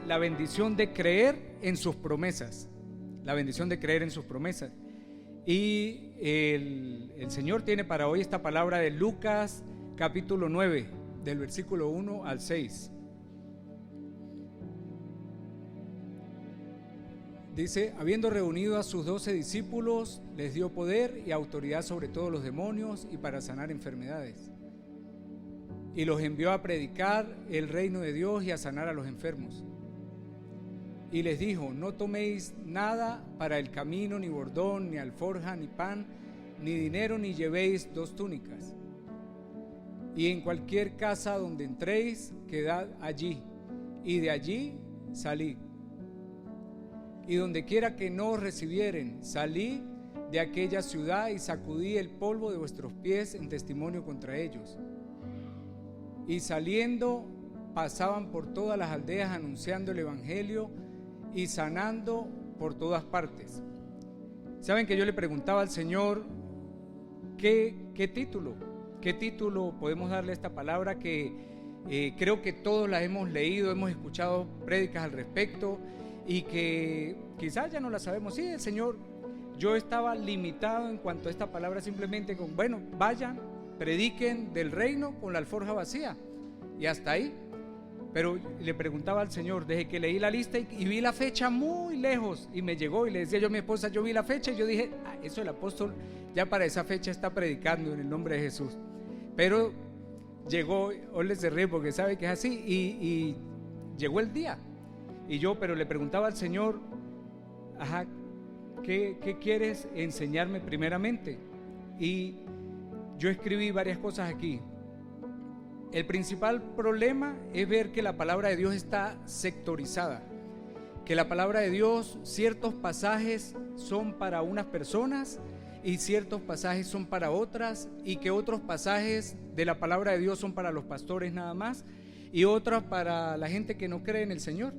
la bendición de creer en sus promesas. La bendición de creer en sus promesas. Y el Señor tiene para hoy esta palabra de Lucas capítulo 9, del versículo 1 al 6. Dice: habiendo reunido a sus 12 discípulos, les dio poder y autoridad sobre todos los demonios y para sanar enfermedades. Y los envió a predicar el reino de Dios y a sanar a los enfermos. Y les dijo: no toméis nada para el camino, ni bordón, ni alforja, ni pan, ni dinero, ni llevéis 2 túnicas. Y en cualquier casa donde entréis, quedad allí, y de allí salid. Y donde quiera que no os recibieren, salid de aquella ciudad y sacudí el polvo de vuestros pies en testimonio contra ellos. Y saliendo, pasaban por todas las aldeas anunciando el evangelio y sanando por todas partes. Saben que yo le preguntaba al Señor ¿qué título podemos darle a esta palabra que creo que todos la hemos leído, hemos escuchado prédicas al respecto y que quizás ya no la sabemos. Sí, el Señor, yo estaba limitado en cuanto a esta palabra simplemente con, bueno, vayan, prediquen del reino con la alforja vacía y hasta ahí. Pero le preguntaba al Señor, desde que leí la lista y vi la fecha muy lejos y me llegó y le decía yo a mi esposa, yo vi la fecha y yo dije, eso el apóstol ya para esa fecha está predicando en el nombre de Jesús. Pero llegó, hoy les ríe porque sabe que es así y llegó el día. Y yo, pero le preguntaba al Señor, ¿qué quieres enseñarme primeramente? Y yo escribí varias cosas aquí. El principal problema es ver que la palabra de Dios está sectorizada, que la palabra de Dios, ciertos pasajes son para unas personas y ciertos pasajes son para otras, y que otros pasajes de la palabra de Dios son para los pastores nada más y otros para la gente que no cree en el Señor.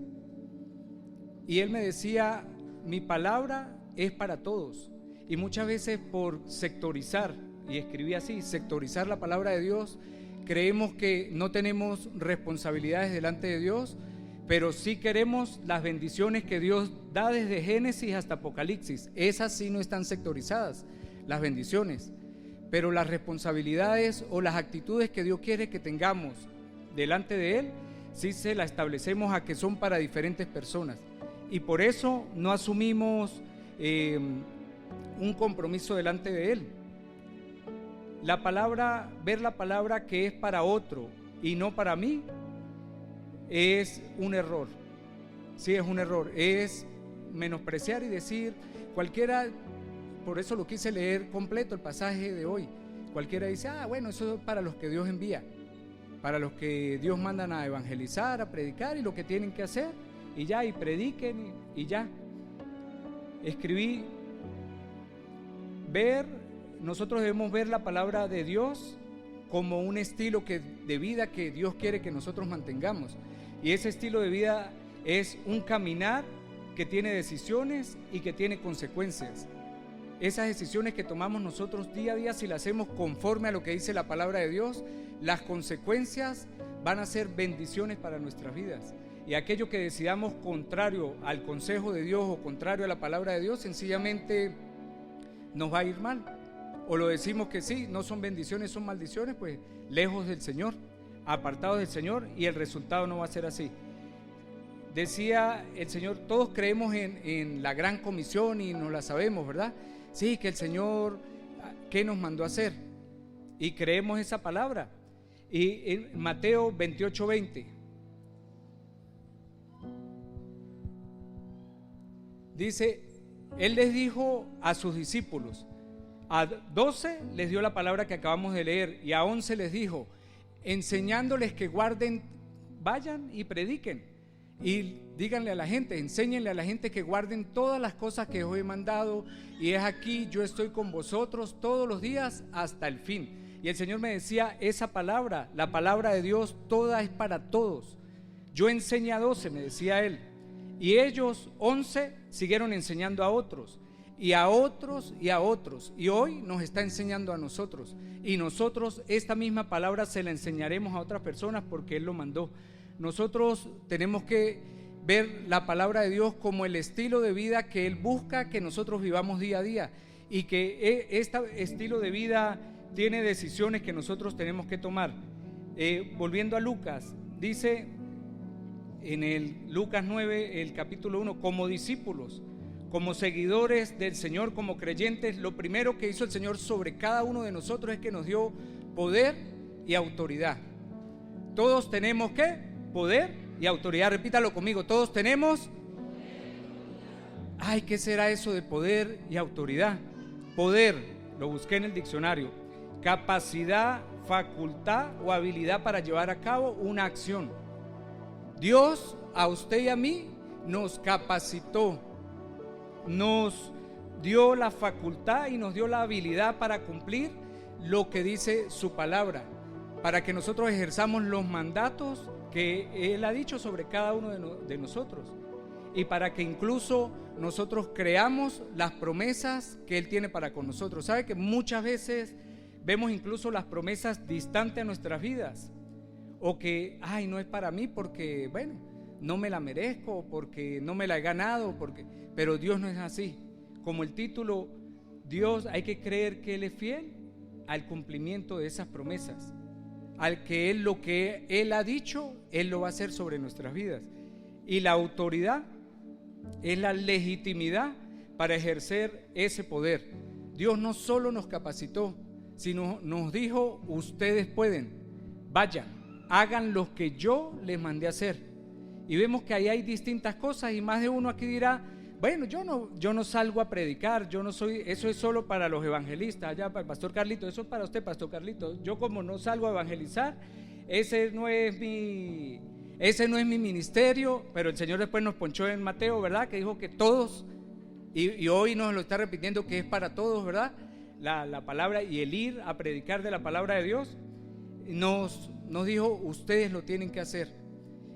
Y él me decía, mi palabra es para todos. Y muchas veces por sectorizar, y escribí así, sectorizar la palabra de Dios, creemos que no tenemos responsabilidades delante de Dios, pero sí queremos las bendiciones que Dios da desde Génesis hasta Apocalipsis. Esas sí no están sectorizadas, las bendiciones. Pero las responsabilidades o las actitudes que Dios quiere que tengamos delante de Él, sí se las establecemos a que son para diferentes personas. Y por eso no asumimos un compromiso delante de Él. La palabra, ver la palabra que es para otro y no para mí, es un error. Sí, es un error. Es menospreciar y decir, cualquiera, por eso lo quise leer completo el pasaje de hoy. Cualquiera dice, bueno, eso es para los que Dios envía, para los que Dios mandan a evangelizar, a predicar y lo que tienen que hacer. Y ya, y prediquen y ya. Escribí, nosotros debemos ver la palabra de Dios como un estilo de vida que Dios quiere que nosotros mantengamos. Y ese estilo de vida es un caminar que tiene decisiones y que tiene consecuencias. Esas decisiones que tomamos nosotros día a día, si las hacemos conforme a lo que dice la palabra de Dios, las consecuencias van a ser bendiciones para nuestras vidas. Y aquello que decidamos contrario al consejo de Dios o contrario a la palabra de Dios, sencillamente nos va a ir mal. O lo decimos que sí, no son bendiciones, son maldiciones, pues lejos del Señor, apartados del Señor, y el resultado no va a ser así. Decía el Señor, todos creemos en la gran comisión y nos la sabemos, ¿verdad? Sí, que el Señor, ¿qué nos mandó a hacer? Y creemos esa palabra. Y en Mateo 28:20 dice, Él les dijo a sus discípulos, a 12 les dio la palabra que acabamos de leer y a 11 les dijo, enseñándoles que guarden, vayan y prediquen y díganle a la gente, enséñenle a la gente que guarden todas las cosas que os he mandado, y es aquí, yo estoy con vosotros todos los días hasta el fin. Y el Señor me decía, esa palabra, la palabra de Dios, toda es para todos. Yo enseñé a 12, me decía Él, y ellos 11 siguieron enseñando a otros, y a otros, y a otros, y hoy nos está enseñando a nosotros, y nosotros esta misma palabra se la enseñaremos a otras personas porque Él lo mandó. Nosotros tenemos que ver la palabra de Dios como el estilo de vida que Él busca que nosotros vivamos día a día, y que este estilo de vida tiene decisiones que nosotros tenemos que tomar. Volviendo a Lucas, dice en el Lucas 9, el capítulo 1, como discípulos, como seguidores del Señor, como creyentes, lo primero que hizo el Señor sobre cada uno de nosotros es que nos dio poder y autoridad. Todos tenemos ¿qué? Poder y autoridad. Repítalo conmigo, todos tenemos. Ay, ¿qué será eso de poder y autoridad? Poder, lo busqué en el diccionario: capacidad, facultad o habilidad para llevar a cabo una acción. Dios a usted y a mí nos capacitó, nos dio la facultad y nos dio la habilidad para cumplir lo que dice su palabra, para que nosotros ejerzamos los mandatos que Él ha dicho sobre cada uno de nosotros, y para que incluso nosotros creamos las promesas que Él tiene para con nosotros. ¿Sabe que muchas veces vemos incluso las promesas distantes a nuestras vidas? O que, ay, no es para mí porque, bueno, no me la merezco, porque no me la he ganado, pero Dios no es así. Como el título, Dios, hay que creer que Él es fiel al cumplimiento de esas promesas, al que Él, lo que Él ha dicho, Él lo va a hacer sobre nuestras vidas. Y la autoridad es la legitimidad para ejercer ese poder. Dios no solo nos capacitó, sino nos dijo: ustedes pueden, vayan, hagan lo que yo les mandé a hacer. Y vemos que ahí hay distintas cosas, y más de uno aquí dirá: bueno, yo no salgo a predicar, yo no soy, eso es solo para los evangelistas, allá para el pastor Carlito, eso es para usted, pastor Carlito. Yo, como no salgo a evangelizar, ese no es mi ministerio. Pero el Señor después nos ponchó en Mateo, ¿verdad? Que dijo que todos, y hoy nos lo está repitiendo, que es para todos, ¿verdad? La palabra y el ir a predicar de la palabra de Dios. Nos dijo: ustedes lo tienen que hacer,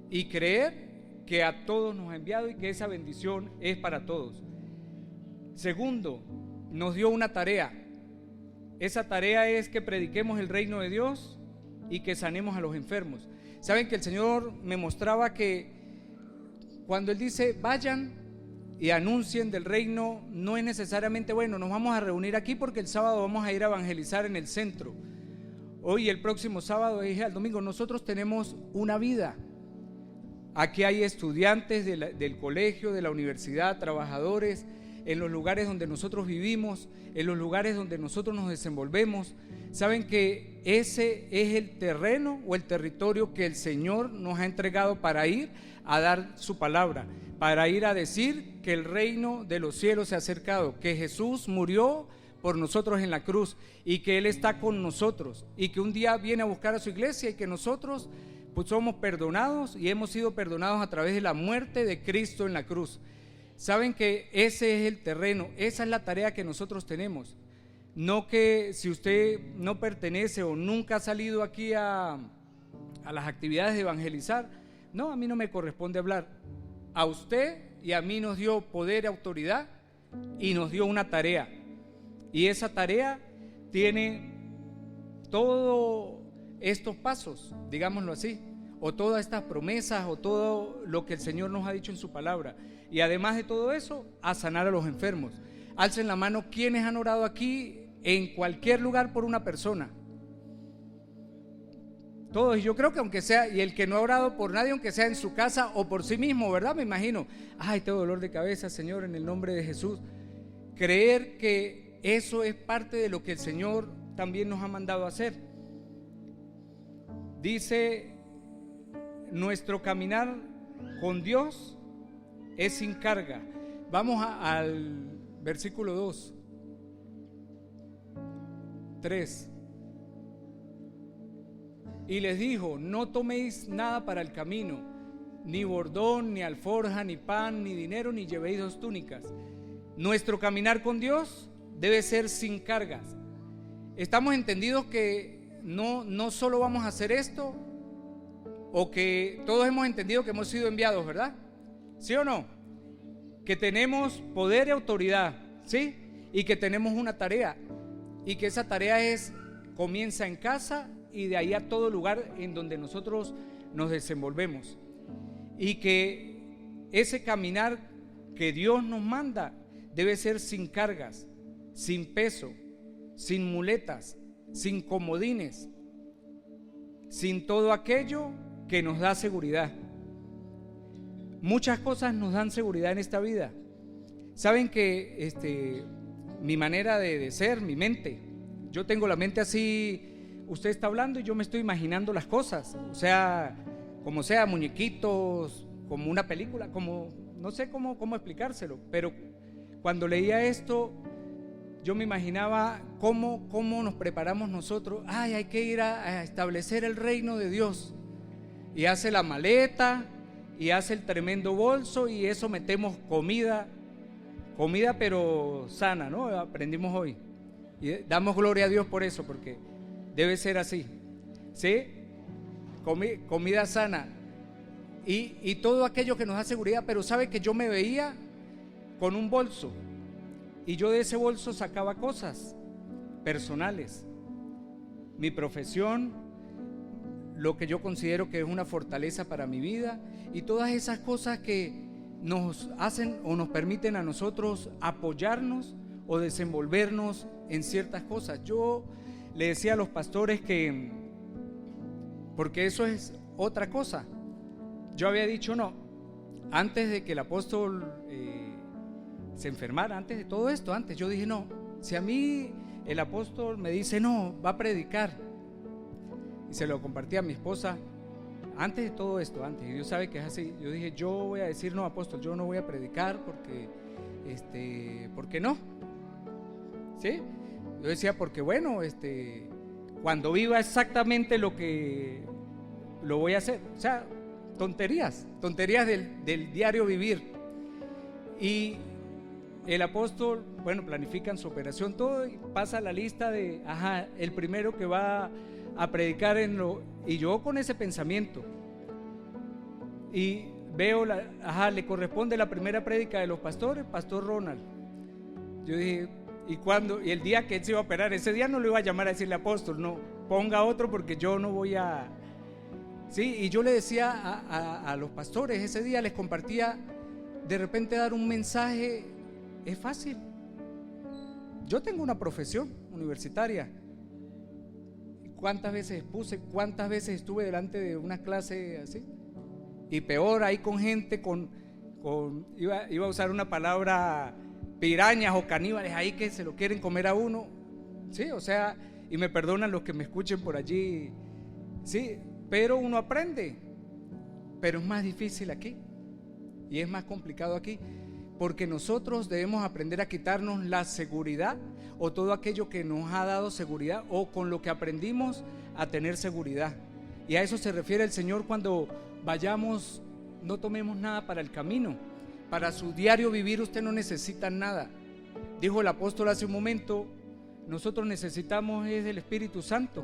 y creer que a todos nos ha enviado y que esa bendición es para todos. Segundo, nos dio una tarea. Esa tarea es que prediquemos el reino de Dios y que sanemos a los enfermos. Saben que el Señor me mostraba que cuando Él dice vayan y anuncien del reino, no es necesariamente, bueno, nos vamos a reunir aquí porque el sábado vamos a ir a evangelizar en el centro. Hoy, el próximo sábado, dije al domingo, nosotros tenemos una vida. Aquí hay estudiantes del colegio, de la universidad, trabajadores, en los lugares donde nosotros vivimos, en los lugares donde nosotros nos desenvolvemos. Saben que ese es el terreno o el territorio que el Señor nos ha entregado para ir a dar su palabra, para ir a decir que el reino de los cielos se ha acercado, que Jesús murió por nosotros en la cruz y que Él está con nosotros, y que un día viene a buscar a su iglesia, y que nosotros pues somos perdonados y hemos sido perdonados a través de la muerte de Cristo en la cruz. Saben que ese es el terreno, esa es la tarea que nosotros tenemos. No que si usted no pertenece o nunca ha salido aquí a las actividades de evangelizar, no, a mí no me corresponde hablar. A usted y a mí nos dio poder y autoridad, y nos dio una tarea, y esa tarea tiene todos estos pasos, digámoslo así, o todas estas promesas, o todo lo que el Señor nos ha dicho en su palabra. Y además de todo eso, a sanar a los enfermos. Alcen la mano quienes han orado aquí en cualquier lugar por una persona. Todos. Y yo creo que aunque sea, y el que no ha orado por nadie, aunque sea en su casa o por sí mismo, ¿verdad? Me imagino, ay, tengo dolor de cabeza, Señor, en el nombre de Jesús. Creer que eso es parte de lo que el Señor también nos ha mandado a hacer. Dice: nuestro caminar con Dios es sin carga. Vamos al versículo 2, 3. Y les dijo: no toméis nada para el camino, ni bordón, ni alforja, ni pan, ni dinero, ni llevéis 2 túnicas. Nuestro caminar con Dios debe ser sin cargas. Estamos entendidos que no solo vamos a hacer esto, o que todos hemos entendido que hemos sido enviados, ¿verdad? ¿Sí o no? Que tenemos poder y autoridad, ¿sí? Y que tenemos una tarea, y que esa tarea comienza en casa y de ahí a todo lugar en donde nosotros nos desenvolvemos. Y que ese caminar que Dios nos manda debe ser sin cargas, sin peso, sin muletas, sin comodines, sin todo aquello que nos da seguridad. Muchas cosas nos dan seguridad en esta vida. Saben que mi manera de ser, mi mente, yo tengo la mente así, usted está hablando y yo me estoy imaginando las cosas, o sea, como sea, muñequitos, como una película, como, no sé cómo explicárselo, pero cuando leía esto, yo me imaginaba cómo nos preparamos nosotros. Hay que ir a establecer el reino de Dios, y hace la maleta, y hace el tremendo bolso, y eso metemos comida pero sana, ¿no? Aprendimos hoy, y damos gloria a Dios por eso, porque debe ser así, ¿sí? Comida sana y todo aquello que nos da seguridad. Pero sabe que yo me veía con un bolso, y yo de ese bolso sacaba cosas personales, mi profesión, lo que yo considero que es una fortaleza para mi vida, y todas esas cosas que nos hacen o nos permiten a nosotros apoyarnos o desenvolvernos en ciertas cosas. Yo le decía a los pastores que, porque eso es otra cosa, yo había dicho no, antes de que el apóstol se enfermara, antes de todo esto, yo dije no, si a mí el apóstol me dice no, va a predicar, y se lo compartí a mi esposa, antes de todo esto, y Dios sabe que es así, yo dije, yo voy a decir no, apóstol, yo no voy a predicar porque no, ¿sí? Yo decía, porque bueno, cuando viva exactamente lo voy a hacer, o sea, tonterías del diario vivir. Y el apóstol, bueno, planifican su operación, todo, y pasa la lista de, el primero que va a predicar y yo con ese pensamiento, y veo le corresponde la primera prédica de los pastores, Pastor Ronald. Yo dije, y el día que él se iba a operar, ese día no le iba a llamar a decirle apóstol, no, ponga otro porque yo no voy a... Sí, y yo le decía a los pastores, ese día les compartía, de repente dar un mensaje es fácil. Yo tengo una profesión universitaria. ¿Cuántas veces expuse? ¿Cuántas veces estuve delante de una clase así? Y peor, ahí con gente iba a usar una palabra, pirañas o caníbales ahí que se lo quieren comer a uno. Sí, o sea, y me perdonan los que me escuchen por allí. Sí, pero uno aprende. Pero es más difícil aquí. Y es más complicado aquí. Porque nosotros debemos aprender a quitarnos la seguridad o todo aquello que nos ha dado seguridad, o con lo que aprendimos a tener seguridad. Y a eso se refiere el Señor cuando vayamos, no tomemos nada para el camino. Para su diario vivir usted no necesita nada. Dijo el apóstol hace un momento, nosotros necesitamos es del Espíritu Santo.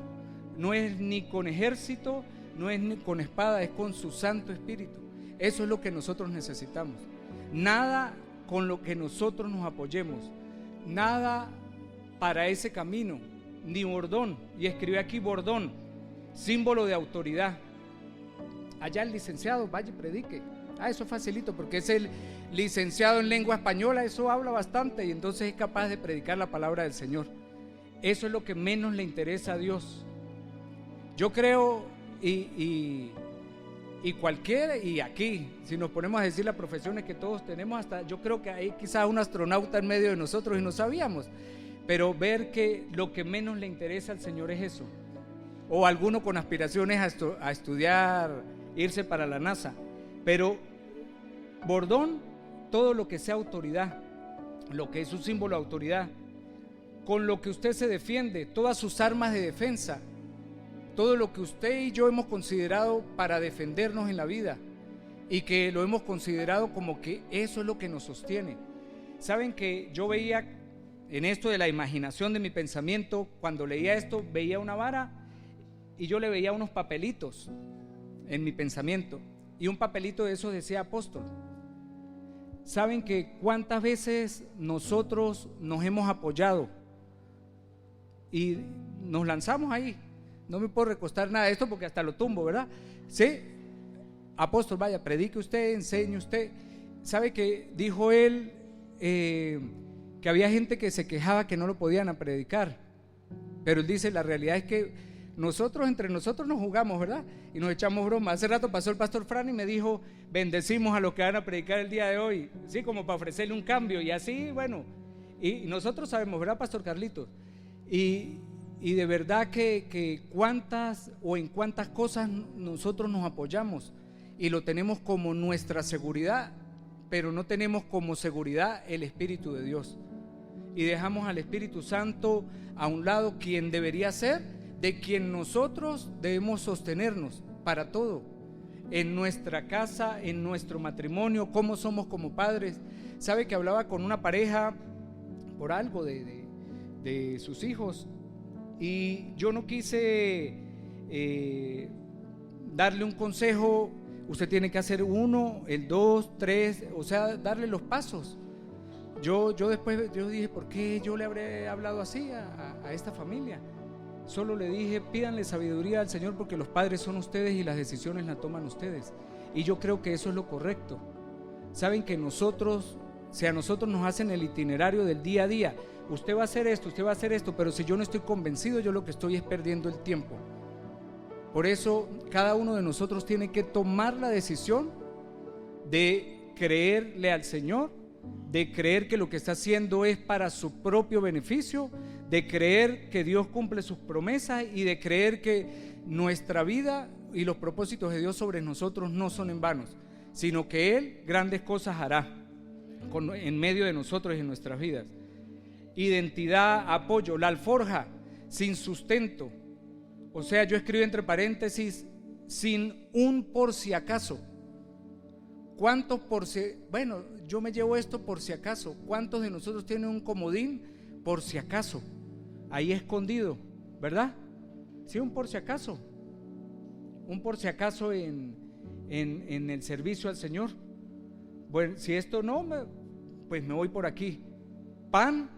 No es ni con ejército, no es ni con espada, es con su Santo Espíritu. Eso es lo que nosotros necesitamos. Nada con lo que nosotros nos apoyemos, nada para ese camino, ni bordón. Y escribe aquí bordón, símbolo de autoridad. Allá el licenciado, vaya y predique. Eso es facilito, porque es el licenciado en lengua española, eso habla bastante, y entonces es capaz de predicar la palabra del Señor. Eso es lo que menos le interesa a Dios. Yo creo, y aquí, si nos ponemos a decir las profesiones que todos tenemos, hasta yo creo que hay quizás un astronauta en medio de nosotros y no sabíamos, pero ver que lo que menos le interesa al Señor es eso, o alguno con aspiraciones a estudiar, irse para la NASA, pero bordón, todo lo que sea autoridad, lo que es un símbolo de autoridad, con lo que usted se defiende, todas sus armas de defensa, todo lo que usted y yo hemos considerado para defendernos en la vida, y que lo hemos considerado como que eso es lo que nos sostiene. Saben que yo veía en esto de la imaginación de mi pensamiento, cuando leía esto, veía una vara y yo le veía unos papelitos en mi pensamiento, y un papelito de esos decía apóstol. Saben que cuántas veces nosotros nos hemos apoyado y nos lanzamos ahí. No me puedo recostar nada de esto porque hasta lo tumbo, ¿verdad? Sí, apóstol, vaya, predique usted, enseñe usted. ¿Sabe que dijo él que había gente que se quejaba que no lo podían a predicar? Pero él dice, la realidad es que nosotros entre nosotros nos jugamos, ¿verdad? Y nos echamos broma. Hace rato pasó el pastor Fran y me dijo, bendecimos a los que van a predicar el día de hoy, sí, como para ofrecerle un cambio. Y así, bueno, y nosotros sabemos, ¿verdad, pastor Carlitos? Y de verdad que cuántas o en cuántas cosas nosotros nos apoyamos y lo tenemos como nuestra seguridad, pero no tenemos como seguridad el Espíritu de Dios. Y dejamos al Espíritu Santo a un lado, quien debería ser, de quien nosotros debemos sostenernos para todo, en nuestra casa, en nuestro matrimonio, cómo somos como padres. Sabe que hablaba con una pareja por algo de sus hijos, y yo no quise darle un consejo, usted tiene que hacer 1, el 2, 3, o sea, darle los pasos. Yo después dije, ¿por qué yo le habré hablado así a esta familia? Solo le dije, pídanle sabiduría al Señor, porque los padres son ustedes y las decisiones las toman ustedes. Y yo creo que eso es lo correcto. Saben que nosotros, si a nosotros nos hacen el itinerario del día a día, usted va a hacer esto, usted va a hacer esto, pero si yo no estoy convencido, yo lo que estoy es perdiendo el tiempo. Por eso cada uno de nosotros tiene que tomar la decisión de creerle al Señor, de creer que lo que está haciendo es para su propio beneficio, de creer que Dios cumple sus promesas y de creer que nuestra vida y los propósitos de Dios sobre nosotros no son en vanos, sino que Él grandes cosas hará en medio de nosotros y en nuestras vidas. Identidad, apoyo, la alforja sin sustento. O sea, yo escribo entre paréntesis, sin un por si acaso. ¿Cuántos por si? Bueno, yo me llevo esto por si acaso. ¿Cuántos de nosotros tienen un comodín por si acaso? Ahí escondido, ¿verdad? Sí, un por si acaso. Un por si acaso en el servicio al Señor. Bueno, si esto no, pues me voy por aquí. Pan,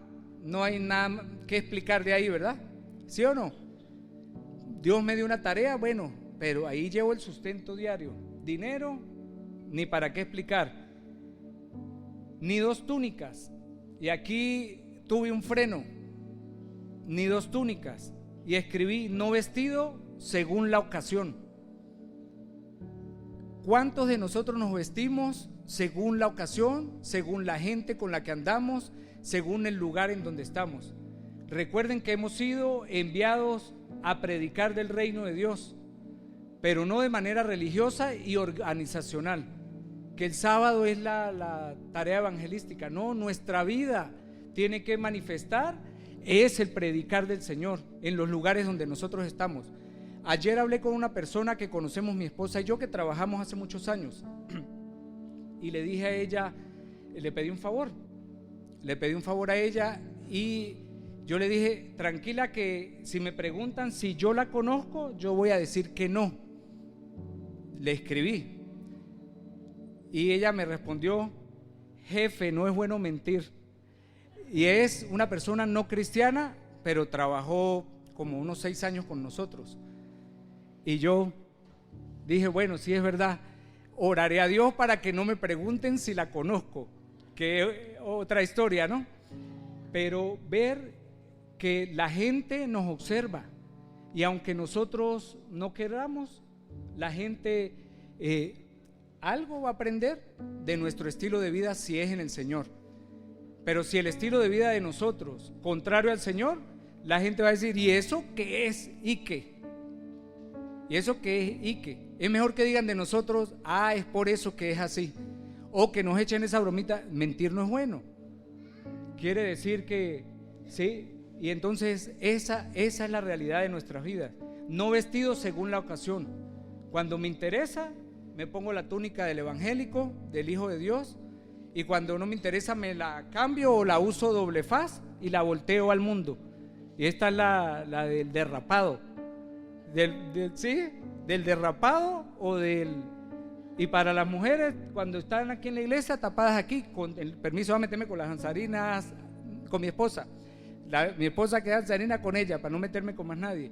no hay nada que explicar de ahí, ¿verdad? ¿Sí o no? Dios me dio una tarea, bueno, pero ahí llevo el sustento diario. Dinero, ni para qué explicar. Ni 2 túnicas. Y aquí tuve un freno. Ni 2 túnicas. Y escribí, no vestido según la ocasión. ¿Cuántos de nosotros nos vestimos según la ocasión, según la gente con la que andamos, según el lugar en donde estamos? Recuerden que hemos sido enviados a predicar del reino de Dios, pero no de manera religiosa y organizacional, que el sábado es la tarea evangelística. No, nuestra vida tiene que manifestar es el predicar del Señor en los lugares donde nosotros estamos. Ayer hablé con una persona que conocemos, mi esposa y yo, que trabajamos hace muchos años, y le dije a ella, le pedí un favor a ella, y yo le dije, tranquila, que si me preguntan si yo la conozco, yo voy a decir que no. Le escribí y ella me respondió, jefe, no es bueno mentir. Y es una persona no cristiana, pero trabajó como unos 6 años con nosotros. Y yo dije, bueno, sí es verdad, oraré a Dios para que no me pregunten si la conozco, que otra historia, ¿no? Pero ver que la gente nos observa, y aunque nosotros no queramos, la gente algo va a aprender de nuestro estilo de vida si es en el Señor. Pero si el estilo de vida de nosotros contrario al Señor, la gente va a decir, ¿y eso qué es? ¿Y qué? ¿Y eso qué es? ¿Y qué? Es mejor que digan de nosotros, es por eso que es así, o que nos echen esa bromita. Mentir no es bueno. Quiere decir que sí. Y entonces esa es la realidad de nuestras vidas. No vestido según la ocasión. Cuando me interesa, me pongo la túnica del evangélico, del Hijo de Dios, y cuando no me interesa me la cambio o la uso doble faz y la volteo al mundo. Y esta es la del derrapado. Del derrapado o del... Y para las mujeres, cuando están aquí en la iglesia, tapadas aquí, con el permiso de meterme con las danzarinas, con mi esposa. Mi esposa queda danzarina con ella, para no meterme con más nadie.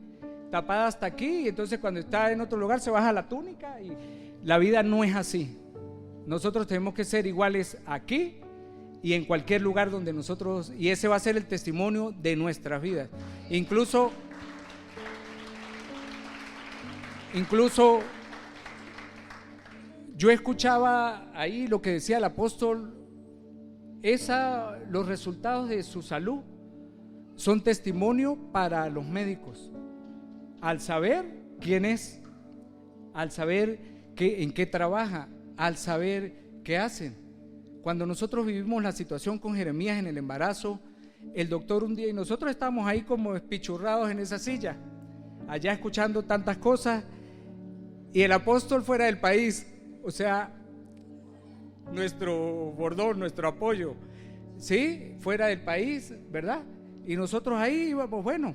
Tapada hasta aquí, y entonces cuando está en otro lugar se baja la túnica. Y la vida no es así. nosotros tenemos que ser iguales aquí y en cualquier lugar donde nosotros, y ese va a ser el testimonio de nuestras vidas. Incluso yo escuchaba ahí lo que decía el apóstol, los resultados de su salud son testimonio para los médicos, al saber quién es, al saber en qué trabaja, al saber qué hacen. Cuando nosotros vivimos la situación con Jeremías en el embarazo, el doctor un día, y nosotros estábamos ahí como espichurrados en esa silla, allá escuchando tantas cosas, y el apóstol fuera del país, o sea, nuestro bordón, nuestro apoyo, ¿sí? Fuera del país, ¿verdad? Y nosotros ahí íbamos, bueno,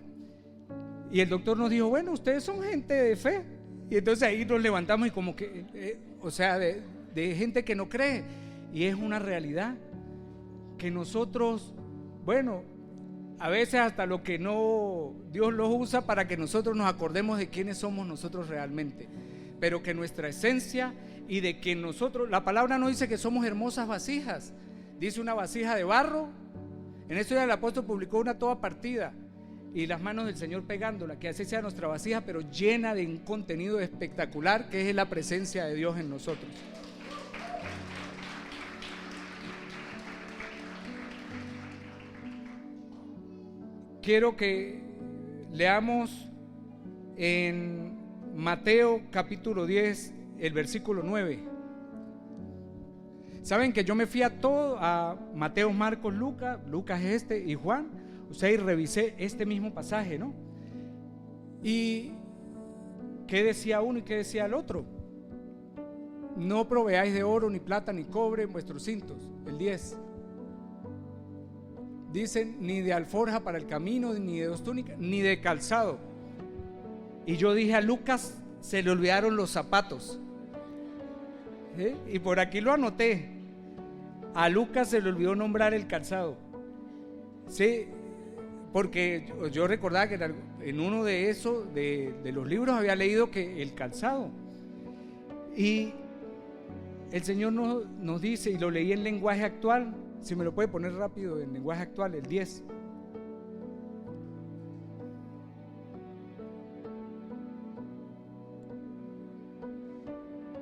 y el doctor nos dijo, bueno, ustedes son gente de fe, y entonces ahí nos levantamos y como que, o sea, de gente que no cree, y es una realidad que nosotros, bueno, a veces hasta lo que no, Dios lo usa para que nosotros nos acordemos de quiénes somos nosotros realmente, pero que nuestra esencia y de que nosotros, la palabra no dice que somos hermosas vasijas, dice una vasija de barro. En esto ya el apóstol publicó una toda partida y las manos del Señor pegándola, que así sea nuestra vasija, pero llena de un contenido espectacular que es la presencia de Dios en nosotros. Quiero que leamos en Mateo capítulo 10, el versículo 9. Saben que yo me fui a Mateo, Marcos, Lucas y Juan, o sea, y revisé este mismo pasaje, ¿no? Y ¿qué decía uno y qué decía el otro? No proveáis de oro, ni plata, ni cobre en vuestros cintos, el 10. Dicen, ni de alforja para el camino, ni de dos túnicas, ni de calzado. Y yo dije, a Lucas se le olvidaron los zapatos. ¿Sí? Y por aquí lo anoté. A Lucas se le olvidó nombrar el calzado. Sí, porque yo recordaba que en uno de esos, de los libros, había leído que el calzado. Y el Señor nos dice, y lo leí en lenguaje actual, si me lo puede poner rápido en lenguaje actual, el 10.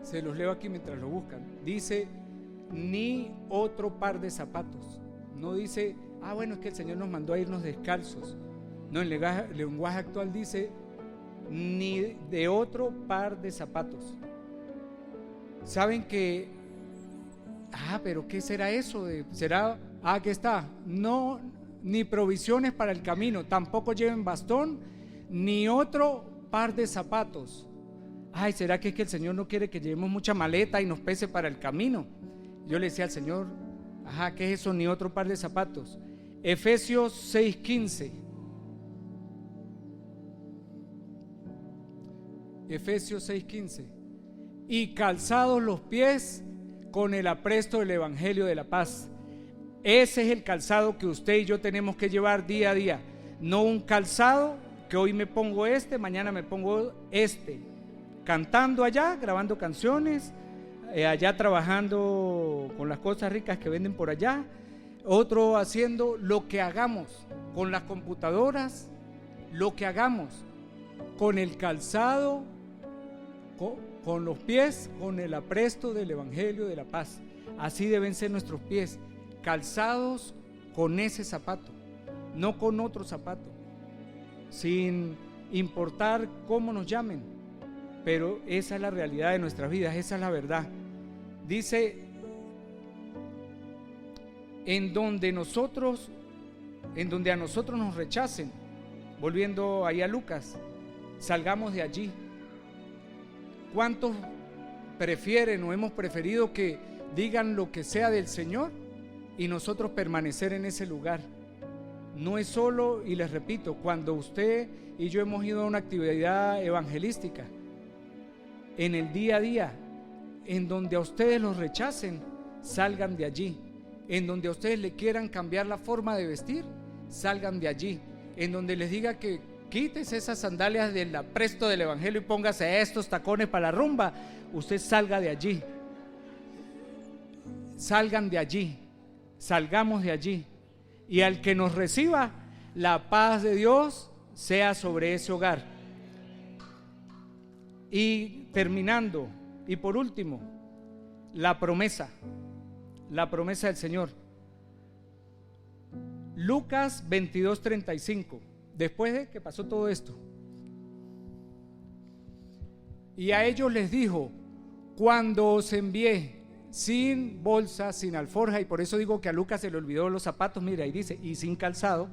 Se los leo aquí mientras lo buscan. Dice, ni otro par de zapatos. No dice, bueno, es que el Señor nos mandó a irnos descalzos. No, en lenguaje actual dice, ni de otro par de zapatos. ¿Saben que? Pero ¿qué será eso? ¿Será? Aquí está. No, ni provisiones para el camino, tampoco lleven bastón, ni otro par de zapatos. ¿Será que es que el Señor no quiere que llevemos mucha maleta y nos pese para el camino? Yo le decía al Señor, ¿qué es eso? Ni otro par de zapatos. Efesios 6:15. Efesios 6:15. Y calzados los pies con el apresto del Evangelio de la paz. Ese es el calzado que usted y yo tenemos que llevar día a día. No un calzado que hoy me pongo mañana me pongo cantando allá, grabando canciones, allá trabajando con las cosas ricas que venden por allá, otro haciendo lo que hagamos con las computadoras, lo que hagamos con el calzado, con los pies, con el apresto del Evangelio de la paz. Así deben ser nuestros pies, calzados con ese zapato, no con otro zapato, sin importar cómo nos llamen, pero esa es la realidad de nuestras vidas, esa es la verdad. Dice, en donde a nosotros nos rechacen, volviendo ahí a Lucas, salgamos de allí. ¿Cuántos prefieren o hemos preferido que digan lo que sea del Señor y nosotros permanecer en ese lugar? No es solo, y les repito, cuando usted y yo hemos ido a una actividad evangelística, en el día a día, en donde a ustedes los rechacen, salgan de allí. En donde a ustedes le quieran cambiar la forma de vestir, salgan de allí. En donde les diga que quítese esas sandalias del apresto del Evangelio y póngase estos tacones para la rumba, usted salga de allí. salgan de allí, salgamos de allí. Y al que nos reciba, la paz de Dios sea sobre ese hogar. Y terminando, y por último, la promesa del Señor. Lucas 22:35, después de que pasó todo esto. Y a ellos les dijo: cuando os envié sin bolsa, sin alforja, y por eso digo que a Lucas se le olvidó los zapatos, mira, ahí dice, y sin calzado,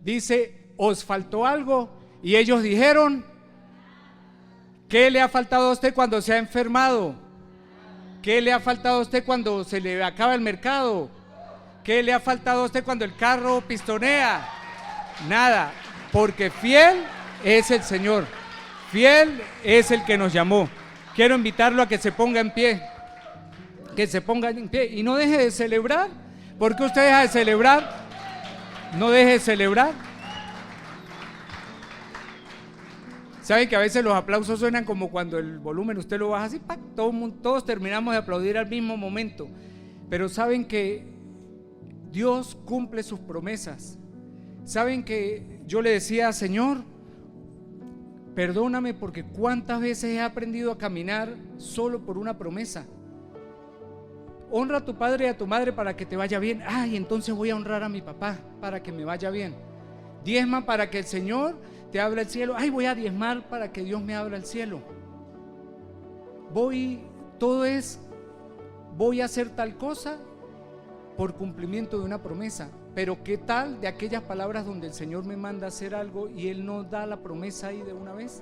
dice, ¿os faltó algo? Y ellos dijeron: ¿qué le ha faltado a usted cuando se ha enfermado? ¿Qué le ha faltado a usted cuando se le acaba el mercado? ¿Qué le ha faltado a usted cuando el carro pistonea? Nada, porque fiel es el Señor, fiel es el que nos llamó. Quiero invitarlo a que se ponga en pie, y no deje de celebrar. ¿Por qué usted deja de celebrar? No deje de celebrar. Saben que a veces los aplausos suenan como cuando el volumen usted lo baja así, ¡pac! Todos terminamos de aplaudir al mismo momento. Pero saben que Dios cumple sus promesas. Saben que yo le decía: Señor, perdóname, porque cuántas veces he aprendido a caminar solo por una promesa. Honra a tu padre y a tu madre para que te vaya bien. Ay, entonces voy a honrar a mi papá para que me vaya bien. Diezma para que el Señor te abra el cielo. Ay, voy a diezmar para que Dios me abra el cielo. Voy a hacer tal cosa por cumplimiento de una promesa. Pero ¿qué tal de aquellas palabras donde el Señor me manda a hacer algo y Él no da la promesa ahí de una vez?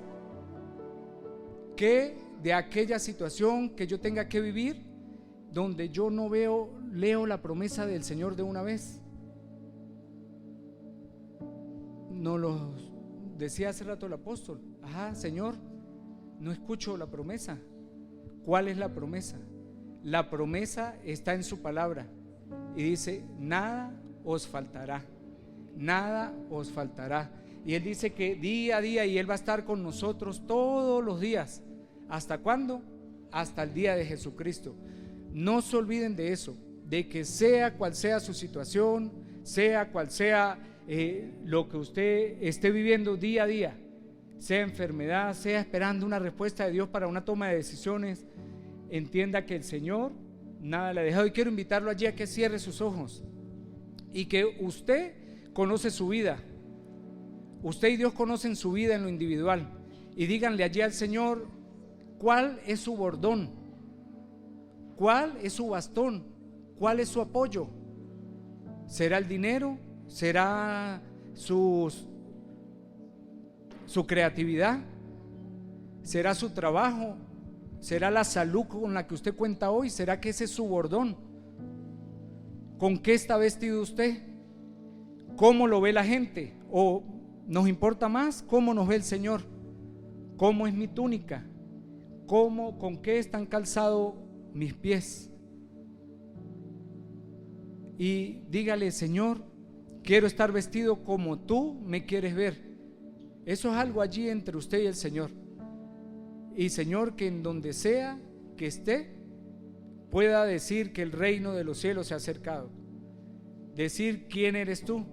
¿Qué de aquella situación que yo tenga que vivir donde yo no leo la promesa del Señor de una vez? Nos lo decía hace rato el apóstol. Ajá, Señor, no escucho la promesa. ¿Cuál es la promesa? La promesa está en su palabra y dice: nada os faltará, nada os faltará. Y Él dice que día a día, y Él va a estar con nosotros todos los días. ¿Hasta cuándo? Hasta el día de Jesucristo. No se olviden de eso, de que sea cual sea su situación, sea cual sea lo que usted esté viviendo día a día, sea enfermedad, sea esperando una respuesta de Dios para una toma de decisiones, entienda que el Señor nada le ha dejado. Y quiero invitarlo allí a que cierre sus ojos y que usted conoce su vida, usted y Dios conocen su vida en lo individual, y díganle allí al Señor cuál es su bordón, cuál es su bastón, cuál es su apoyo. ¿Será el dinero? ¿Será su creatividad? ¿Será su trabajo? ¿Será la salud con la que usted cuenta hoy? ¿Será que ese es su bordón? ¿Con qué está vestido usted? ¿Cómo lo ve la gente? ¿O nos importa más cómo nos ve el Señor? ¿Cómo es mi túnica? ¿Con qué están calzados mis pies? Y dígale: Señor, quiero estar vestido como tú me quieres ver. Eso es algo allí entre usted y el Señor. Y Señor, que en donde sea que esté, pueda decir que el reino de los cielos se ha acercado. Decir quién eres tú,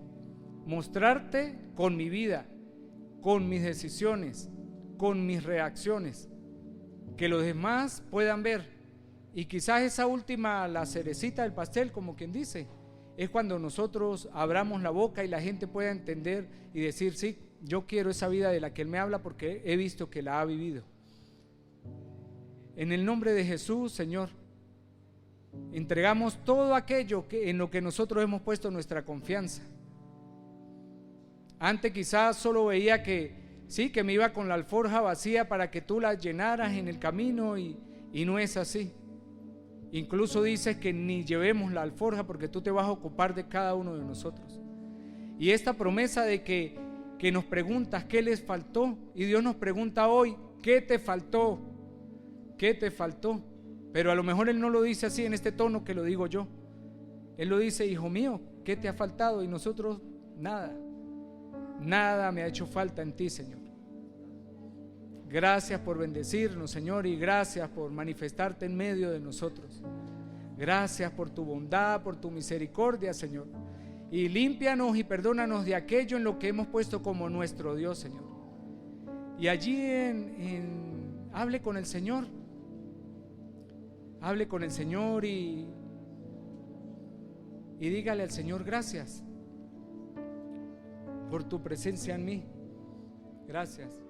mostrarte con mi vida, con mis decisiones, con mis reacciones, que los demás puedan ver. Y quizás esa última, la cerecita del pastel, como quien dice, es cuando nosotros abramos la boca y la gente pueda entender y decir: sí, yo quiero esa vida de la que Él me habla porque he visto que la ha vivido. En el nombre de Jesús, Señor, entregamos todo aquello en lo que nosotros hemos puesto nuestra confianza. Antes quizás solo veía que sí, que me iba con la alforja vacía para que tú la llenaras en el camino, y no es así. Incluso dices que ni llevemos la alforja porque tú te vas a ocupar de cada uno de nosotros. Y esta promesa de que nos preguntas qué les faltó, y Dios nos pregunta hoy: ¿qué te faltó? ¿Qué te faltó? Pero a lo mejor Él no lo dice así en este tono que lo digo yo. Él lo dice: hijo mío, ¿qué te ha faltado? Y nosotros: nada, nada me ha hecho falta en ti, Señor. Gracias por bendecirnos, Señor, y gracias por manifestarte en medio de nosotros. Gracias por tu bondad, por tu misericordia, Señor. Y límpianos y perdónanos de aquello en lo que hemos puesto como nuestro Dios, Señor. Y allí hable con el Señor. Hable con el Señor y dígale al Señor: gracias por tu presencia en mí. Gracias.